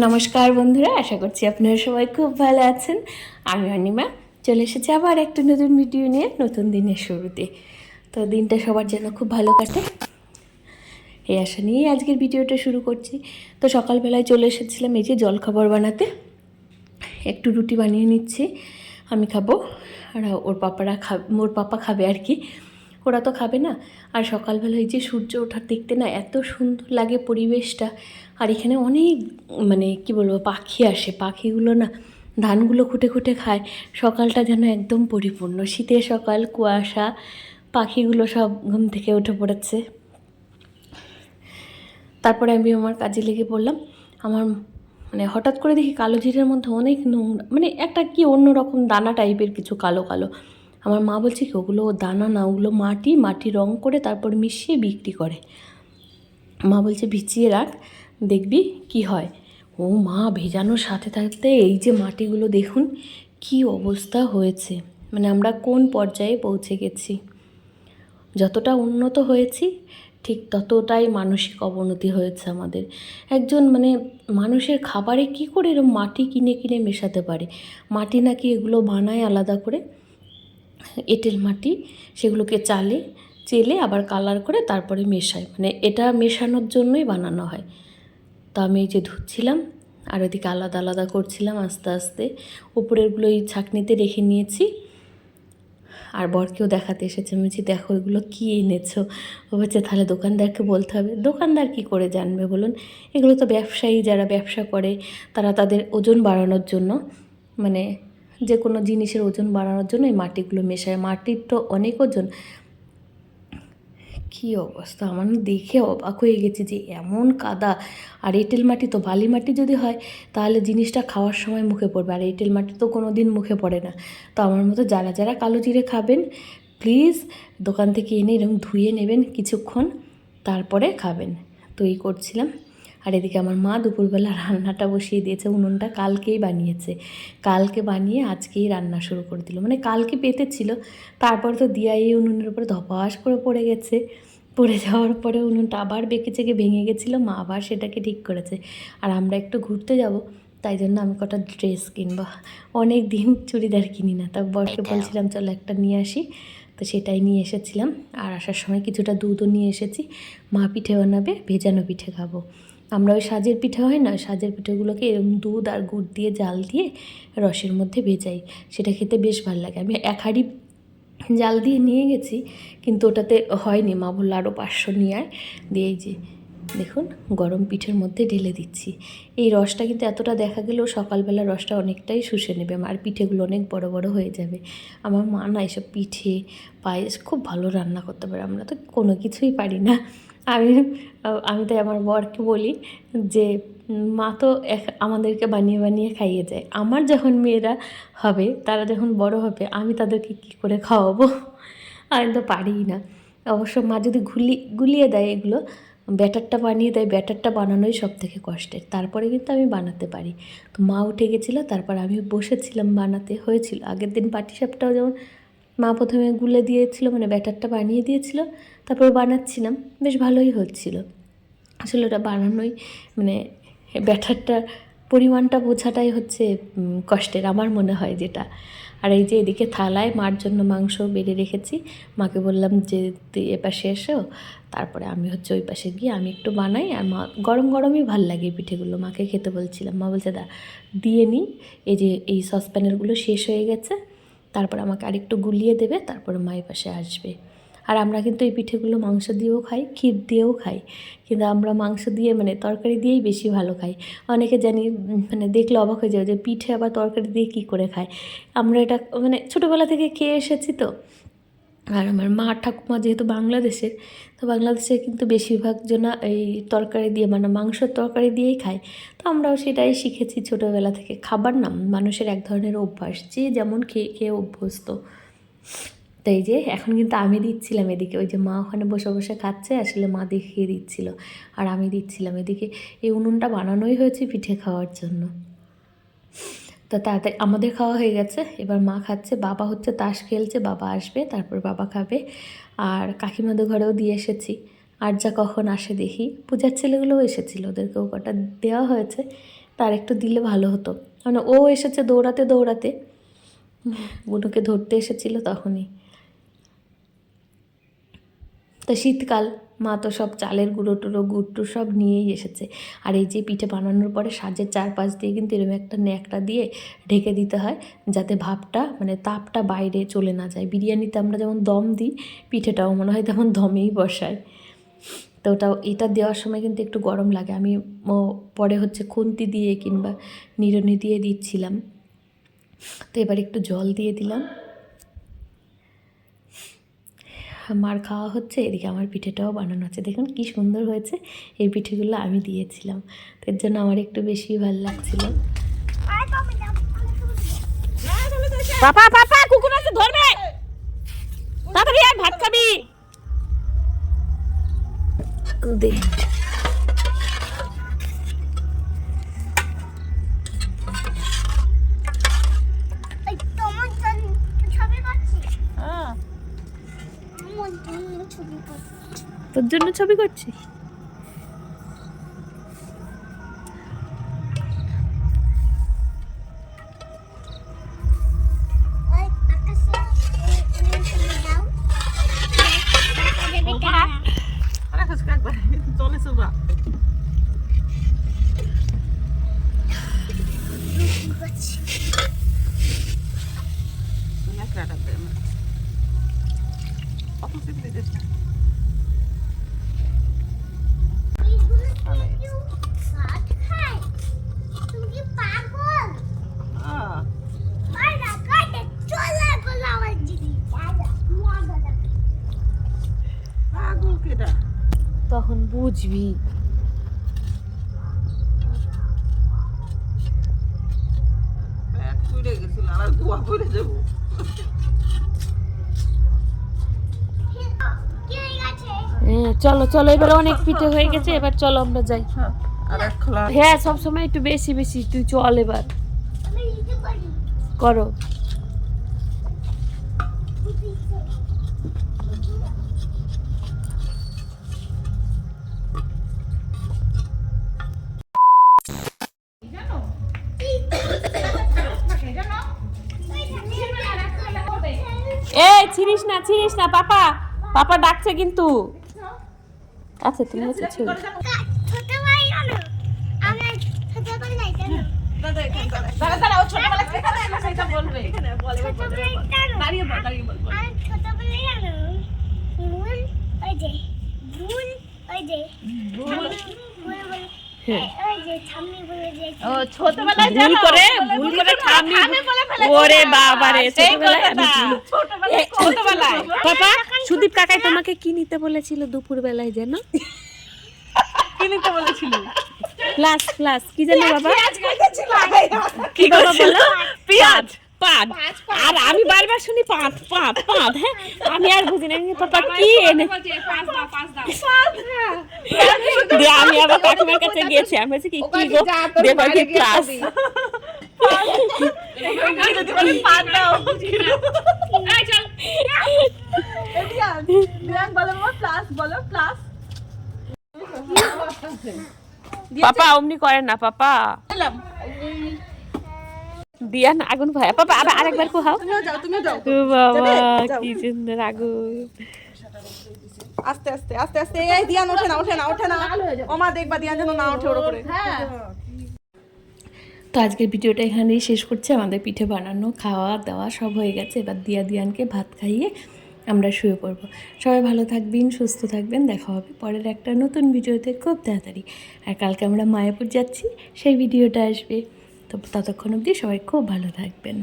নমস্কার বন্ধুরা, আশা করছি আপনারা সবাই খুব ভালো আছেন। আমি অনিমা চলে এসেছি আবার একটা নতুন ভিডিও নিয়ে, নতুন দিনের শুরুতে। তো দিনটা সবার যেন খুব ভালো কাটে, এই আশা নিয়েই আজকের ভিডিওটা শুরু করছি। তো সকালবেলায় চলে এসেছিলাম এই যে জলখাবার বানাতে। একটু রুটি বানিয়ে নিচ্ছি, আমি খাবো আর ওর পাপা খাবে আর কি। ওরা তো খাবে না। আর সকালবেলা এই যে সূর্য ওঠার দেখতে না এত সুন্দর লাগে পরিবেশটা। আর এখানে অনেক কি বলবো পাখি আসে, পাখিগুলো না ধানগুলো খুঁটে খুঁটে খায়। সকালটা যেন একদম পরিপূর্ণ, শীতের সকাল, কুয়াশা, পাখিগুলো সব ঘুম থেকে উঠে পড়েছে। তারপরে আমি আমার কাজে লেগে পড়লাম। আমার হঠাৎ করে দেখি কালো জিরের মধ্যে অনেক নোংরা, একটা কি অন্যরকম দানা টাইপের কিছু কালো কালো। আমার মা বলছে কি ওগুলো দানা না, ওগুলো মাটি রং করে তারপর মিশিয়ে বিক্রি করে। মা বলছে ভিজিয়ে রাখ, দেখবি কি হয়। ও মা, ভেজানোর সাথে থাকতে এই যে মাটিগুলো দেখুন কি অবস্থা হয়েছে। আমরা কোন পর্যায়ে পৌঁছে গেছি। যতটা উন্নত হয়েছি ঠিক ততটাই মানসিক অবনতি হয়েছে আমাদের। একজন মানুষের খাবারে কি করে এরকম মাটি কিনে কিনে মেশাতে পারে। মাটি নাকি এগুলো বানায় আলাদা করে, এঁটেল মাটি, সেগুলোকে চেলে আবার কালার করে তারপরে মেশায়। এটা মেশানোর জন্যই বানানো হয়। তো আমি এই যে ধুচ্ছিলাম আর ওদিকে আলাদা আলাদা করছিলাম আস্তে আস্তে। উপরেরগুলো এই ছাঁকনিতে রেখে নিয়েছি। আর বরকেও দেখাতে এসেছে, আমি বলছি দেখো এগুলো কী এনেছো। ও বলছে তাহলে দোকানদারকে বলতে হবে। দোকানদার কী করে জানবে বলুন, এগুলো তো ব্যবসায়ী যারা ব্যবসা করে তারা তাদের ওজন বাড়ানোর জন্য, যে কোনো জিনিসের ওজন বাড়ানোর জন্য এই মাটিগুলো মেশায়। মাটির তো অনেক ওজন। কী অবস্থা, আমার দেখে অবাক হয়ে গেছি যে এমন কাদা। আর এঁটেল মাটি তো, বালি মাটি যদি হয় তাহলে জিনিসটা খাওয়ার সময় মুখে পড়বে, আর এঁটেল মাটি তো কোনো দিন মুখে পড়ে না। তো আমার মতো যারা যারা কালো জিরে খাবেন প্লিজ দোকান থেকে এনে এরকম ধুয়ে নেবেন কিছুক্ষণ, তারপরে খাবেন। তো এই করছিলাম। আর এদিকে আমার মা দুপুরবেলা রান্নাটা বসিয়ে দিয়েছে। উনুনটা কালকেই বানিয়েছে, কালকে বানিয়ে আজকেই রান্না শুরু করে দিল। কালকে পেতেছিল, তারপর তো দিয়া এই উনুনের উপরে ধপাস করে পড়ে গেছে। পড়ে যাওয়ার পরে উনুনটা আবার বেঁকে চেকে ভেঙে গেছিলো, মা আবার সেটাকে ঠিক করেছে। আর আমরা একটু ঘুরতে যাব, তাই জন্য আমি কটা ড্রেস কিনবো। অনেক দিন চুড়িদার কিনি না, তা বরকে বলছিলাম চলো একটা নিয়ে আসি। তো সেটাই নিয়ে এসেছিলাম। আর আসার সময় কিছুটা দুধও নিয়ে এসেছি। মা পিঠে বানাবে, ভেজানো পিঠে খাবো আমরা। ওই সাজের পিঠে হয় না, সাজের পিঠেগুলোকে এরকম দুধ আর গুড় দিয়ে জাল দিয়ে রসের মধ্যে ভেজাই, সেটা খেতে বেশ ভালো লাগে। আমি 1 হাঁড়ি জাল দিয়ে নিয়ে গেছি, কিন্তু ওটাতে হয়নি। মা বললো আরও 500 নিয়ে আয়। দিয়ে এই যে দেখুন গরম পিঠের মধ্যে ঢেলে দিচ্ছি। এই রসটা কিন্তু এতটা দেখা গেলেও সকালবেলা রসটা অনেকটাই শুষে নেবে, আর পিঠেগুলো অনেক বড় বড় হয়ে যাবে। আমার মা না এসব পিঠে পায়েস খুব ভালো রান্না করতে পারে, আমরা তো কোনো কিছুই পারি না। আমি আমি তাই আমার বরকে বলি যে মা তো আমাদেরকে বানিয়ে বানিয়ে খাইয়ে যায়, আমার যখন মেয়েরা হবে, তারা যখন বড় হবে, আমি তাদেরকে কী করে খাওয়াবো। আমি তো পারিই না। অবশ্য মা যদি গুলিয়ে দেয়, এগুলো ব্যাটারটা বানিয়ে দেয়, ব্যাটারটা বানানোই সব থেকে কষ্টের, তারপরে কিন্তু আমি বানাতে পারি। তো মা উঠে গেছিলো, তারপর আমি বসেছিলাম, বানাতে হয়েছিল। আগের দিন পাটিসাপটাও যেমন মা প্রথমে গুলে দিয়েছিল, ব্যাটারটা বানিয়ে দিয়েছিল, তারপর বানাচ্ছিলাম, বেশ ভালোই হচ্ছিল। আসলে ওটা বানানোই ব্যাটারটা পরিমাণটা বোঝাটাই হচ্ছে কষ্টের, আমার মনে হয় যেটা। আর এই যে এদিকে থালায় মার জন্য মাংস বেড়ে রেখেছি। মাকে বললাম যে তুই এপাশে এসো, তারপরে আমি ওই পাশে গিয়ে আমি একটু বানাই। আর মা গরম গরমই ভাল লাগে পিঠেগুলো, মাকে খেতে বলছিলাম। মা বলছে দিয়ে নিই, এই যে এই সসপ্যানেরগুলো শেষ হয়ে গেছে, তারপর আমাকে আরেকটু গুলিয়ে দেবে, তারপরে মা পাশে আসবে। আর আমরা কিন্তু এই পিঠেগুলো মাংস দিয়েও খাই, ক্ষীর দিয়েও খাই, কিন্তু আমরা মাংস দিয়ে তরকারি দিয়েই বেশি ভালো খাই। অনেকে জানি দেখলে অবাক হয়ে যায় যে পিঠে আবার তরকারি দিয়ে কী করে খায়। আমরা এটা ছোটোবেলা থেকে খেয়ে এসেছি তো। আর আমার মা ঠাকুমা যেহেতু বাংলাদেশের, তো বাংলাদেশে কিন্তু বেশিরভাগ জনা এই তরকারি দিয়ে মাংসের তরকারি দিয়েই খায়। তো আমরাও সেটাই শিখেছি ছোটোবেলা থেকে। খাবার না মানুষের এক ধরনের অভ্যাস, যে যেমন খেয়ে খেয়ে অভ্যস্ত। তো এই যে এখন কিন্তু আমি দিচ্ছিলাম এদিকে, ওই যে মা ওখানে বসে বসে খাচ্ছে, আসলে মা দেখিয়ে দিচ্ছিল আর আমি দিচ্ছিলাম এদিকে। এই উনুনটা বানানোই হয়েছে পিঠে খাওয়ার জন্য। তো তাড়াতাড়ি আমাদের খাওয়া হয়ে গেছে, এবার মা খাচ্ছে, বাবা হচ্ছে তাস খেলছে, বাবা আসবে তারপর বাবা খাবে। আর কাকিমাদের ঘরেও দিয়ে এসেছি, আর যা কখন আসে দেখি। পূজার ছেলেগুলোও এসেছিলো, ওদেরকেও কটা দেওয়া হয়েছে, তার একটু দিলে ভালো হতো, মানে ও এসেছে দৌড়াতে দৌড়াতে, বুনুকে ধরতে এসেছিল তখনই। তো শীতকাল, মা তো সব চালের গুঁড়ো টুড়ো গুড় টুড় সব নিয়েই এসেছে। আর এই যে পিঠে বানানোর পরে সাজের চারপাশ দিয়ে কিন্তু এরকম একটা ন্যাকটা দিয়ে ঢেকে দিতে হয়, যাতে ভাপটা মানে তাপটা বাইরে চলে না যায়। বিরিয়ানিতে আমরা যেমন দম দিই, পিঠেটাও মনে হয় তেমন দমেই বসায়। তো এটা দেওয়ার সময় কিন্তু একটু গরম লাগে। আমি পরে হচ্ছে খুন্তি দিয়ে কিংবা নিড়ানি দিয়ে দিচ্ছিলাম। তো এবার একটু জল দিয়ে দিলাম, মার খাওয়া হচ্ছে, এদিকে আমার পিঠেটাও বানানো আছে। দেখুন কি সুন্দর হয়েছে। এই পিঠেগুলো আমি দিয়েছিলাম, এর জন্য আমার একটু বেশি ভালো লাগছিল। পাপা পাপা কুকুর আছে, ধরবে, তাড়াতাড়ি আয়, ভাত খাবি দে। তোর জন্য ছবি করছি। তখন বুঝবি। চলো চলো, এবার অনেক পিঠে হয়ে গেছে, এবার চলো আমরা যাই। হ্যাঁ সবসময় একটু বেশি বেশি, তুই চল এবার করো। ছিড়িস না পাপা, পাপা ডাকছে কিন্তু। আচ্ছা তুমি হচ্ছে সুদীপ কাকাই তোমাকে কি নিতে বলেছিল দুপুর বেলায় যেন? কি নিতে বলেছিল? প্লাস প্লাস কি জানো বাবা? কি বাবা বলো? পেঁয়াজ পাঁচ। আর আমি বারবার শুনি পাঁচ পাঁচ পাঁচ। হ্যাঁ আমি আর বুঝি না পাপা কি এনে। আমি আবার কাকিমার কাছে গিয়েছি, আমি বলছি কি কি গো দেবা কি প্লাস। পাপা অমনি করেন না পাপা। দিয়ান আগুন ভাই পাপা, আবার আরেকবার কোহাও। বাবা কি সুন্দর আগুন। আস্তে আস্তে আস্তে আস্তে। এই দিয়ান ওঠে না ওঠে না ওঠে না, ওমা দেখবা দিয়ান যেন না ওঠে ওর উপরে। তো আজকের ভিডিওটা এখানেই শেষ করছি। আমাদের পিঠে বানানো খাওয়া দাওয়া সব হয়ে গেছে, এবার দিয়ানকে ভাত খাইয়ে আমরা শুয়ে পড়বো। সবাই ভালো থাকবেন, সুস্থ থাকবেন, দেখা হবে পরের একটা নতুন ভিডিওতে খুব তাড়াতাড়ি। আর কালকে আমরা মায়াপুর যাচ্ছি, সেই ভিডিওটা আসবে। তো ততক্ষণ অবধি সবাই খুব ভালো থাকবেন।